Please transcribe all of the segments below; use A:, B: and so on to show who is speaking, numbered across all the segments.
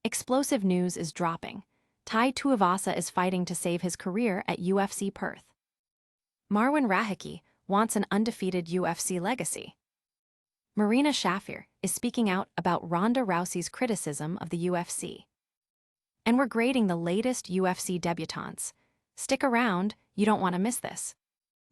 A: Explosive news is dropping. Tai Tuivasa is fighting to save his career at UFC Perth. Marwan Rahiki wants an undefeated UFC legacy. Marina Shafir is speaking out about Ronda Rousey's criticism of the UFC. And we're grading the latest UFC debutantes. Stick around, you don't want to miss this.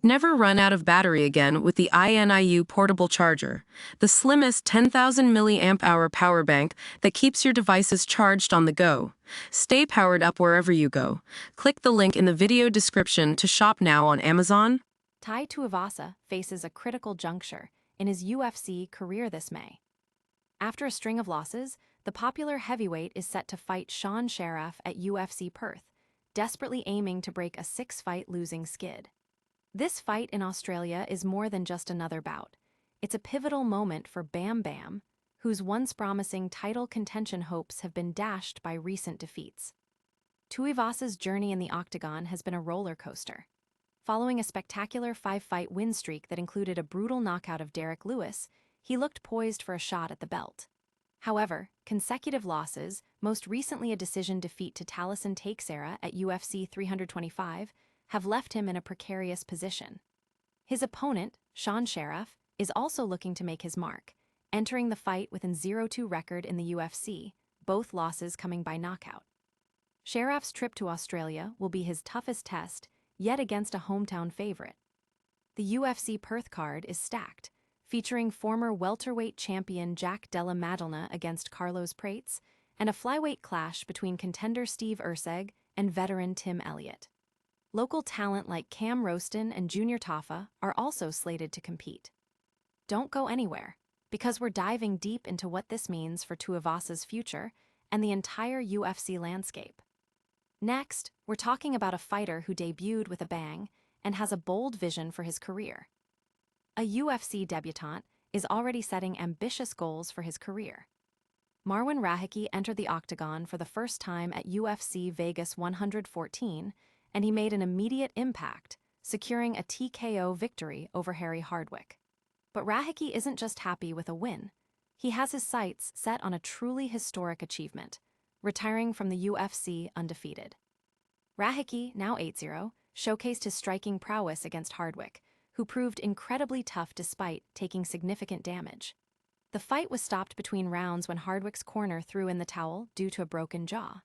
B: Never run out of battery again with the INIU portable charger, the slimmest 10,000 mAh power bank that keeps your devices charged on the go. Stay powered up wherever you go. Click the link in the video description to shop now on Amazon.
A: Tai Tuivasa faces a critical juncture in his UFC career this May. After a string of losses, the popular heavyweight is set to fight Sean Sharaf at UFC Perth, desperately aiming to break a 6-fight losing skid. This fight in Australia is more than just another bout. It's a pivotal moment for Bam Bam, whose once promising title contention hopes have been dashed by recent defeats. Tuivasa's journey in the octagon has been a roller coaster. Following a spectacular 5-fight win streak that included a brutal knockout of Derek Lewis, he looked poised for a shot at the belt. However, consecutive losses, most recently a decision defeat to Taliesin Teixeira at UFC 325, have left him in a precarious position. His opponent, Sean Sharaf, is also looking to make his mark, entering the fight with a 0-2 record in the UFC, both losses coming by knockout. Sharaf's trip to Australia will be his toughest test, yet against a hometown favorite. The UFC Perth card is stacked, featuring former welterweight champion Jack Della Maddalena against Carlos Prates, and a flyweight clash between contender Steve Erceg and veteran Tim Elliott. Local talent like Cam Roston and Junior Tafa are also slated to compete. Don't go anywhere, because we're diving deep into what this means for Tuivasa's future and the entire UFC landscape. Next, we're talking about a fighter who debuted with a bang and has a bold vision for his career. A UFC debutant is already setting ambitious goals for his career. Marwan Rahiki entered the octagon for the first time at UFC Vegas 114, and he made an immediate impact, securing a TKO victory over Harry Hardwick. But Rahiki isn't just happy with a win. He has his sights set on a truly historic achievement, retiring from the UFC undefeated. Rahiki, now 8-0, showcased his striking prowess against Hardwick, who proved incredibly tough despite taking significant damage. The fight was stopped between rounds when Hardwick's corner threw in the towel due to a broken jaw.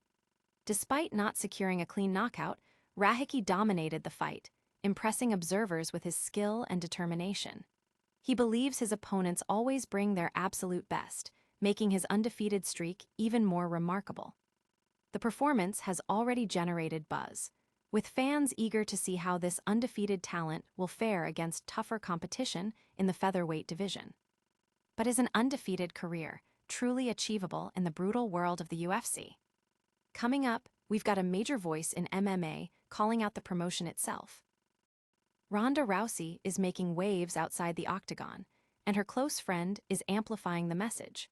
A: Despite not securing a clean knockout, Rahiki dominated the fight, impressing observers with his skill and determination. He believes his opponents always bring their absolute best, making his undefeated streak even more remarkable. The performance has already generated buzz, with fans eager to see how this undefeated talent will fare against tougher competition in the featherweight division. But is an undefeated career truly achievable in the brutal world of the UFC? Coming up, we've got a major voice in MMA calling out the promotion itself. Ronda Rousey is making waves outside the octagon, and her close friend is amplifying the message.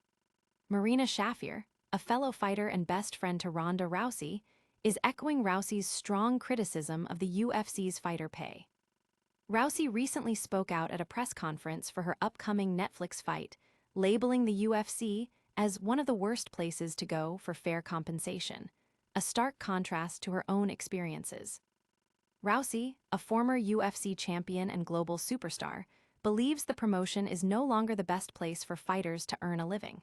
A: Marina Shafir, a fellow fighter and best friend to Ronda Rousey, is echoing Rousey's strong criticism of the UFC's fighter pay. Rousey recently spoke out at a press conference for her upcoming Netflix fight, labeling the UFC as one of the worst places to go for fair compensation, a stark contrast to her own experiences. Rousey, a former UFC champion and global superstar, believes the promotion is no longer the best place for fighters to earn a living.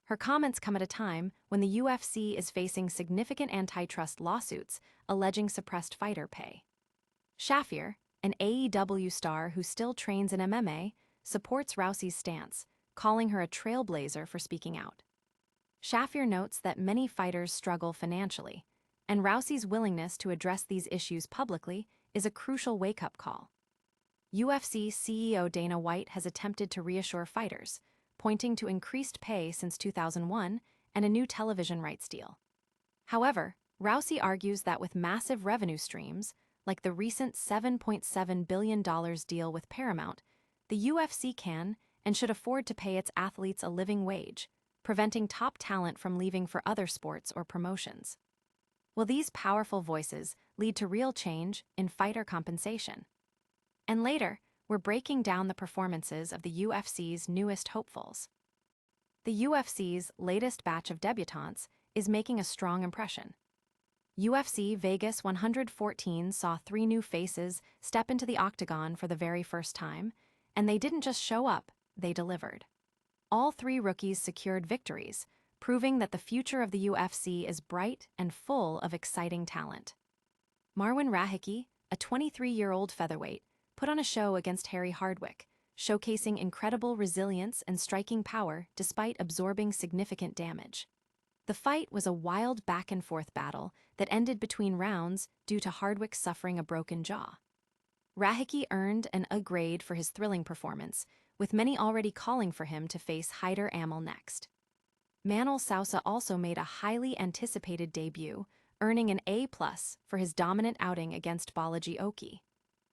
A: Her comments come at a time when the UFC is facing significant antitrust lawsuits alleging suppressed fighter pay. Shafir, an AEW star who still trains in MMA, supports Rousey's stance, calling her a trailblazer for speaking out. Shafir notes that many fighters struggle financially, and Rousey's willingness to address these issues publicly is a crucial wake-up call. UFC CEO Dana White has attempted to reassure fighters, pointing to increased pay since 2001 and a new television rights deal. However, Rousey argues that with massive revenue streams, like the recent $7.7 billion deal with Paramount, the UFC can and should afford to pay its athletes a living wage, preventing top talent from leaving for other sports or promotions. Will these powerful voices lead to real change in fighter compensation? And later, we're breaking down the performances of the UFC's newest hopefuls. The UFC's latest batch of debutantes is making a strong impression. UFC Vegas 114 saw 3 new faces step into the octagon for the very first time, and they didn't just show up, they delivered. All 3 rookies secured victories, proving that the future of the UFC is bright and full of exciting talent. Marwan Rahiki, a 23-year-old featherweight, put on a show against Harry Hardwick, showcasing incredible resilience and striking power despite absorbing significant damage. The fight was a wild back-and-forth battle that ended between rounds due to Hardwick suffering a broken jaw. Rahiki earned an A grade for his thrilling performance, with many already calling for him to face Haider Amel next. Manol Sousa also made a highly anticipated debut, earning an A+ for his dominant outing against Balaji Oki.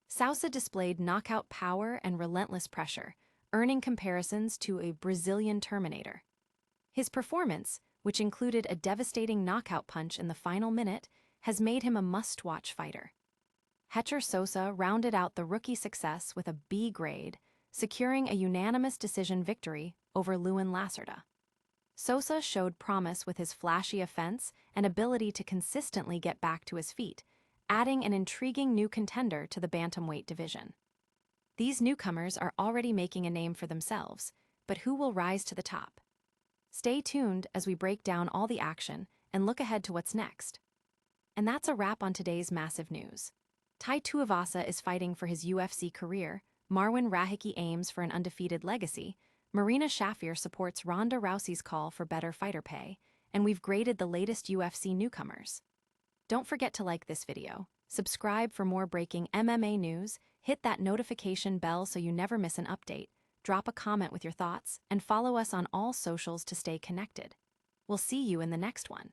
A: Sousa displayed knockout power and relentless pressure, earning comparisons to a Brazilian Terminator. His performance, which included a devastating knockout punch in the final minute, has made him a must-watch fighter. Hecher Sosa rounded out the rookie success with a B grade, securing a unanimous decision victory over Lewin Lacerda. Sosa showed promise with his flashy offense and ability to consistently get back to his feet, adding an intriguing new contender to the bantamweight division. These newcomers are already making a name for themselves, but who will rise to the top? Stay tuned as we break down all the action and look ahead to what's next. And that's a wrap on today's massive news. Tai Tuivasa is fighting for his UFC career, Marwan Rahiki aims for an undefeated legacy, Marina Shafir supports Ronda Rousey's call for better fighter pay, and we've graded the latest UFC newcomers. Don't forget to like this video, subscribe for more breaking MMA news, hit that notification bell so you never miss an update, drop a comment with your thoughts, and follow us on all socials to stay connected. We'll see you in the next one.